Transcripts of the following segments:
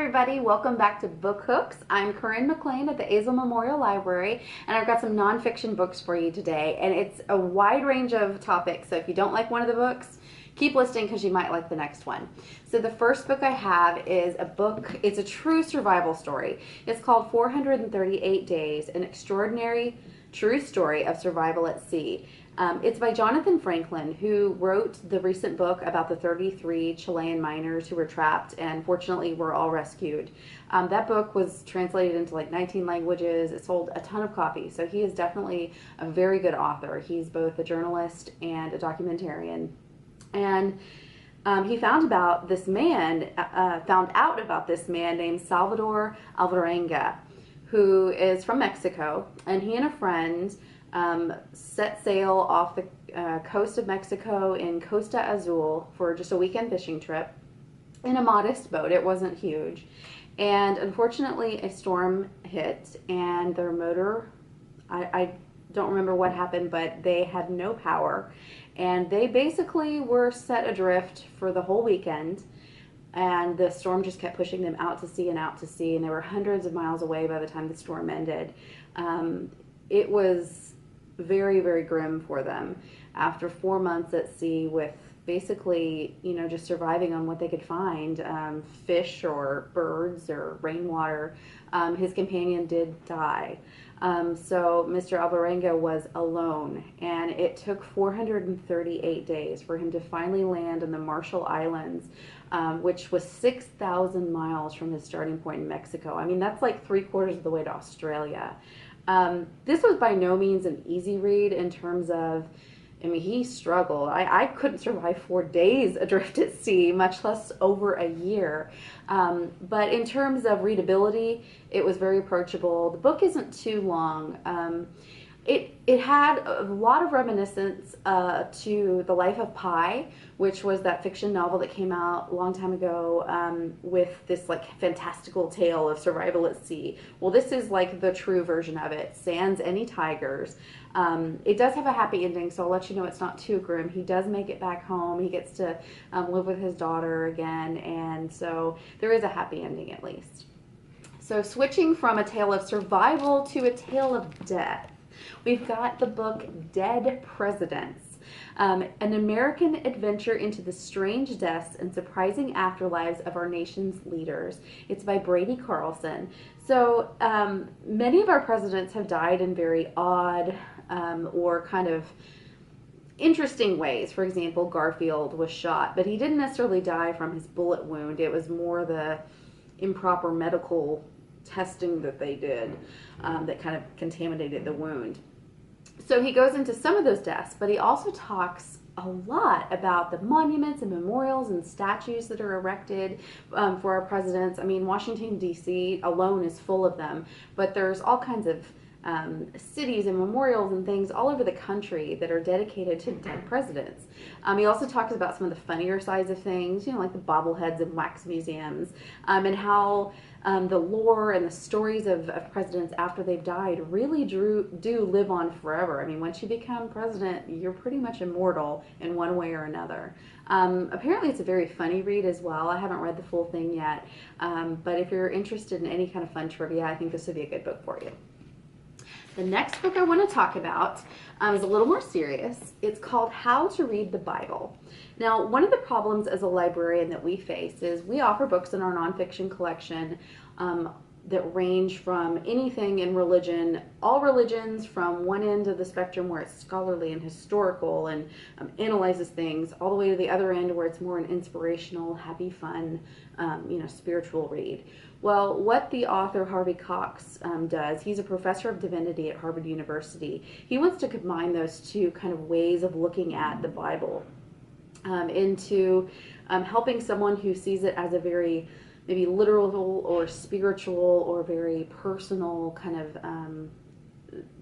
everybody, welcome back to Book Hooks. I'm Curren McLean at the Azle Memorial Library, and I've got some nonfiction books for you today, and it's a wide range of topics, so if you don't like one of the books, keep listening because you might like the next one. So the first book I have is a book, it's a true survival story. It's called 438 Days, An Extraordinary True Story of Survival at Sea. It's by Jonathan Franklin, who wrote the recent book about the 33 Chilean miners who were trapped and fortunately were all rescued. That book was translated into like 19 languages. It sold a ton of copies, so he is definitely a very good author. He's both a journalist and a documentarian. And he found out about this man named Salvador Alvarenga, who is from Mexico, and he and a friend set sail off the coast of Mexico in Costa Azul for just a weekend fishing trip in a modest boat. It wasn't huge. And unfortunately, a storm hit, and their motor, I don't remember what happened, but they had no power. And they basically were set adrift for the whole weekend. And the storm just kept pushing them out to sea and out to sea. And they were hundreds of miles away by the time the storm ended. It was very, very grim for them after 4 months at sea with basically, just surviving on what they could find, fish or birds or rainwater. His companion did die. So Mr. Alvarenga was alone, and it took 438 days for him to finally land in the Marshall Islands, which was 6,000 miles from his starting point in Mexico. I mean, that's like 3/4 of the way to Australia. This was by no means an easy read in terms of, he struggled. I couldn't survive 4 days adrift at sea, much less over a year. But in terms of readability, it was very approachable. The book isn't too long. It had a lot of reminiscence to The Life of Pi, which was that fiction novel that came out a long time ago with this like fantastical tale of survival at sea. Well, this is like the true version of it, sans any tigers. It does have a happy ending, so I'll let you know it's not too grim. He does make it back home. He gets to live with his daughter again, and so there is a happy ending at least. So switching from a tale of survival to a tale of death, we've got the book Dead Presidents, an American adventure into the strange deaths and surprising afterlives of our nation's leaders. It's by Brady Carlson. So many of our presidents have died in very odd or kind of interesting ways. For example, Garfield was shot, but he didn't necessarily die from his bullet wound. It was more the improper medical testing that they did that kind of contaminated the wound. So he goes into some of those deaths, but he also talks a lot about the monuments and memorials and statues that are erected for our presidents. I mean, Washington, D.C. alone is full of them, but there's all kinds of cities and memorials and things all over the country that are dedicated to dead presidents. He also talks about some of the funnier sides of things, like the bobbleheads and wax museums, and how the lore and the stories of presidents after they've died really do live on forever. I mean, once you become president, you're pretty much immortal in one way or another. Apparently it's a very funny read as well. I haven't read the full thing yet, but if you're interested in any kind of fun trivia, I think this would be a good book for you. The next book I want to talk about is a little more serious. It's called How to Read the Bible. Now, one of the problems as a librarian that we face is we offer books in our nonfiction collection that range from anything in religion, all religions, from one end of the spectrum where it's scholarly and historical and analyzes things, all the way to the other end where it's more an inspirational, happy, fun, spiritual read. Well, what the author Harvey Cox does, he's a professor of divinity at Harvard University. He wants to combine those two kind of ways of looking at the Bible into helping someone who sees it as a very maybe literal or spiritual or very personal kind of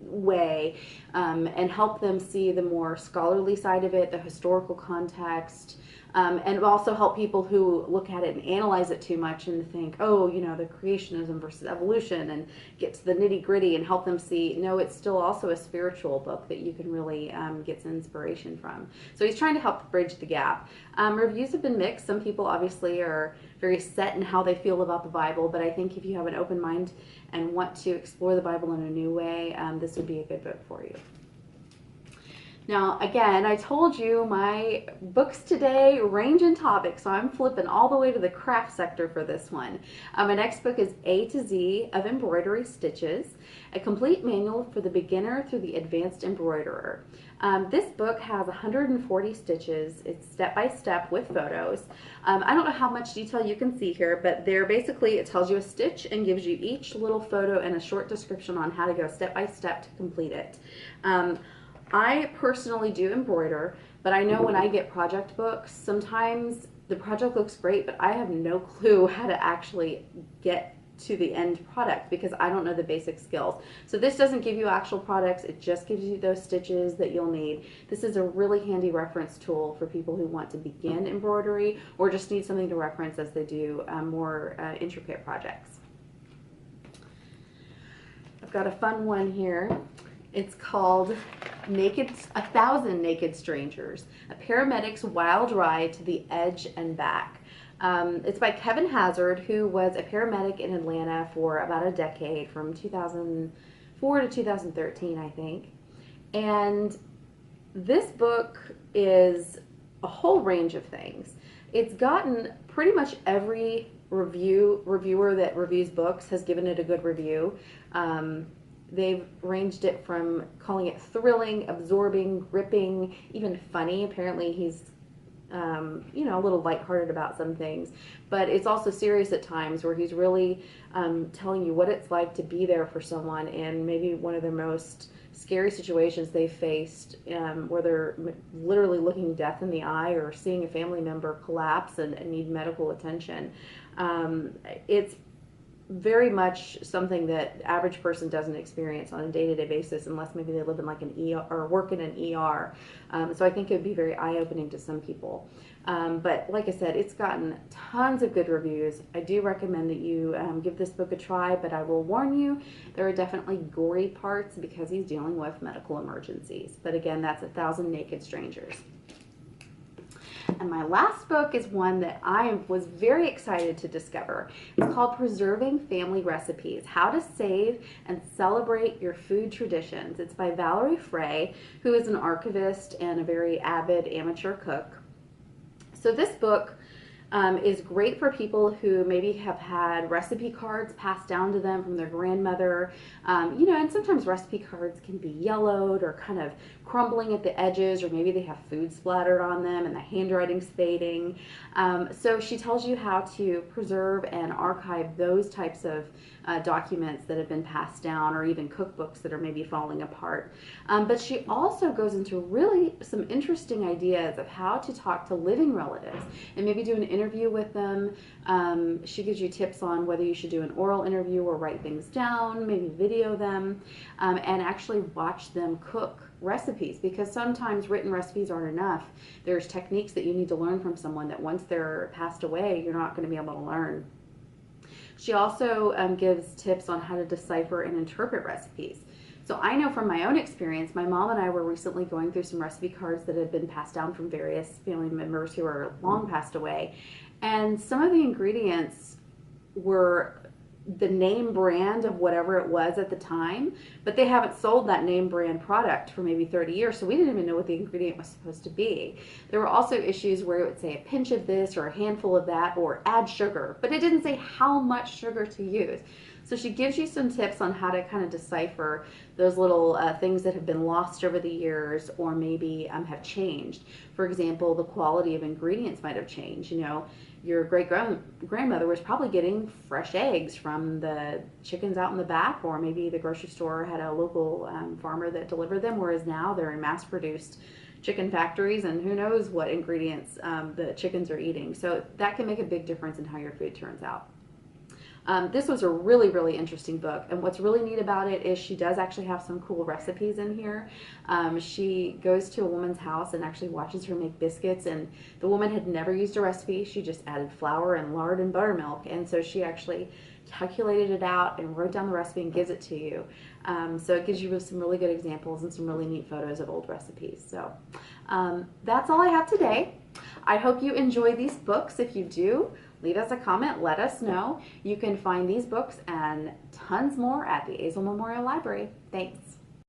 way, and help them see the more scholarly side of it, the historical context, and also help people who look at it and analyze it too much and think, oh, you know, the creationism versus evolution, and get to the nitty gritty and help them see, no, it's still also a spiritual book that you can really get some inspiration from. So he's trying to help bridge the gap. Reviews have been mixed. Some people obviously are very set in how they feel about the Bible, but I think if you have an open mind and want to explore the Bible in a new way, this would be a good book for you. Now, again, I told you my books today range in topics, so I'm flipping all the way to the craft sector for this one. My next book is A to Z of Embroidery Stitches, a complete manual for the beginner through the advanced embroiderer. This book has 140 stitches. It's step-by-step with photos. I don't know how much detail you can see here, but they're basically, it tells you a stitch and gives you each little photo and a short description on how to go step-by-step to complete it. I personally do embroider, but I know when I get project books, sometimes the project looks great, but I have no clue how to actually get to the end product because I don't know the basic skills. So this doesn't give you actual products, it just gives you those stitches that you'll need. This is a really handy reference tool for people who want to begin embroidery or just need something to reference as they do more intricate projects. I've got a fun one here. It's called 1,000 Naked Strangers, a paramedic's wild ride to the edge and back. It's by Kevin Hazard, who was a paramedic in Atlanta for about a decade, from 2004 to 2013, I think. And this book is a whole range of things. It's gotten pretty much every reviewer that reviews books has given it a good review. They've ranged it from calling it thrilling, absorbing, gripping, even funny. Apparently he's, you know, a little lighthearted about some things. But it's also serious at times where he's really telling you what it's like to be there for someone in maybe one of the most scary situations they've faced, where they're literally looking death in the eye or seeing a family member collapse and need medical attention. It's very much something that the average person doesn't experience on a day-to-day basis unless maybe they live in like an ER or work in an ER. So I think it would be very eye-opening to some people. But like I said, it's gotten tons of good reviews. I do recommend that you give this book a try, but I will warn you, there are definitely gory parts because he's dealing with medical emergencies. But again, that's 1,000 Naked Strangers. And my last book is one that I was very excited to discover. It's called Preserving Family Recipes, How to Save and Celebrate Your Food Traditions. It's by Valerie Frey, who is an archivist and a very avid amateur cook. So this book is great for people who maybe have had recipe cards passed down to them from their grandmother. You know, and sometimes recipe cards can be yellowed or kind of crumbling at the edges, or maybe they have food splattered on them and the handwriting's fading. So she tells you how to preserve and archive those types of documents that have been passed down, or even cookbooks that are maybe falling apart. But she also goes into really some interesting ideas of how to talk to living relatives and maybe do an interview with them. She gives you tips on whether you should do an oral interview or write things down, maybe video them, and actually watch them cook recipes, because sometimes written recipes aren't enough. There's techniques that you need to learn from someone that once they're passed away, you're not going to be able to learn. She also gives tips on how to decipher and interpret recipes. So I know from my own experience, my mom and I were recently going through some recipe cards that had been passed down from various family members who are long passed away. And some of the ingredients were the name brand of whatever it was at the time, but they haven't sold that name brand product for maybe 30 years, so we didn't even know what the ingredient was supposed to be. There were also issues where it would say a pinch of this or a handful of that, or add sugar, but it didn't say how much sugar to use. So she gives you some tips on how to kind of decipher those little things that have been lost over the years, or maybe have changed. For example, the quality of ingredients might have changed. You know, your great-grandmother was probably getting fresh eggs from the chickens out in the back, or maybe the grocery store had a local farmer that delivered them, whereas now they're in mass-produced chicken factories, and who knows what ingredients the chickens are eating. So that can make a big difference in how your food turns out. This was a really, really interesting book, and what's really neat about it is she does actually have some cool recipes in here. She goes to a woman's house and actually watches her make biscuits, and the woman had never used a recipe. She just added flour and lard and buttermilk, and so she actually calculated it out and wrote down the recipe and gives it to you. So it gives you some really good examples and some really neat photos of old recipes. So that's all I have today. I hope you enjoy these books. If you do, leave us a comment, let us know. You can find these books and tons more at the Azle Memorial Library. Thanks.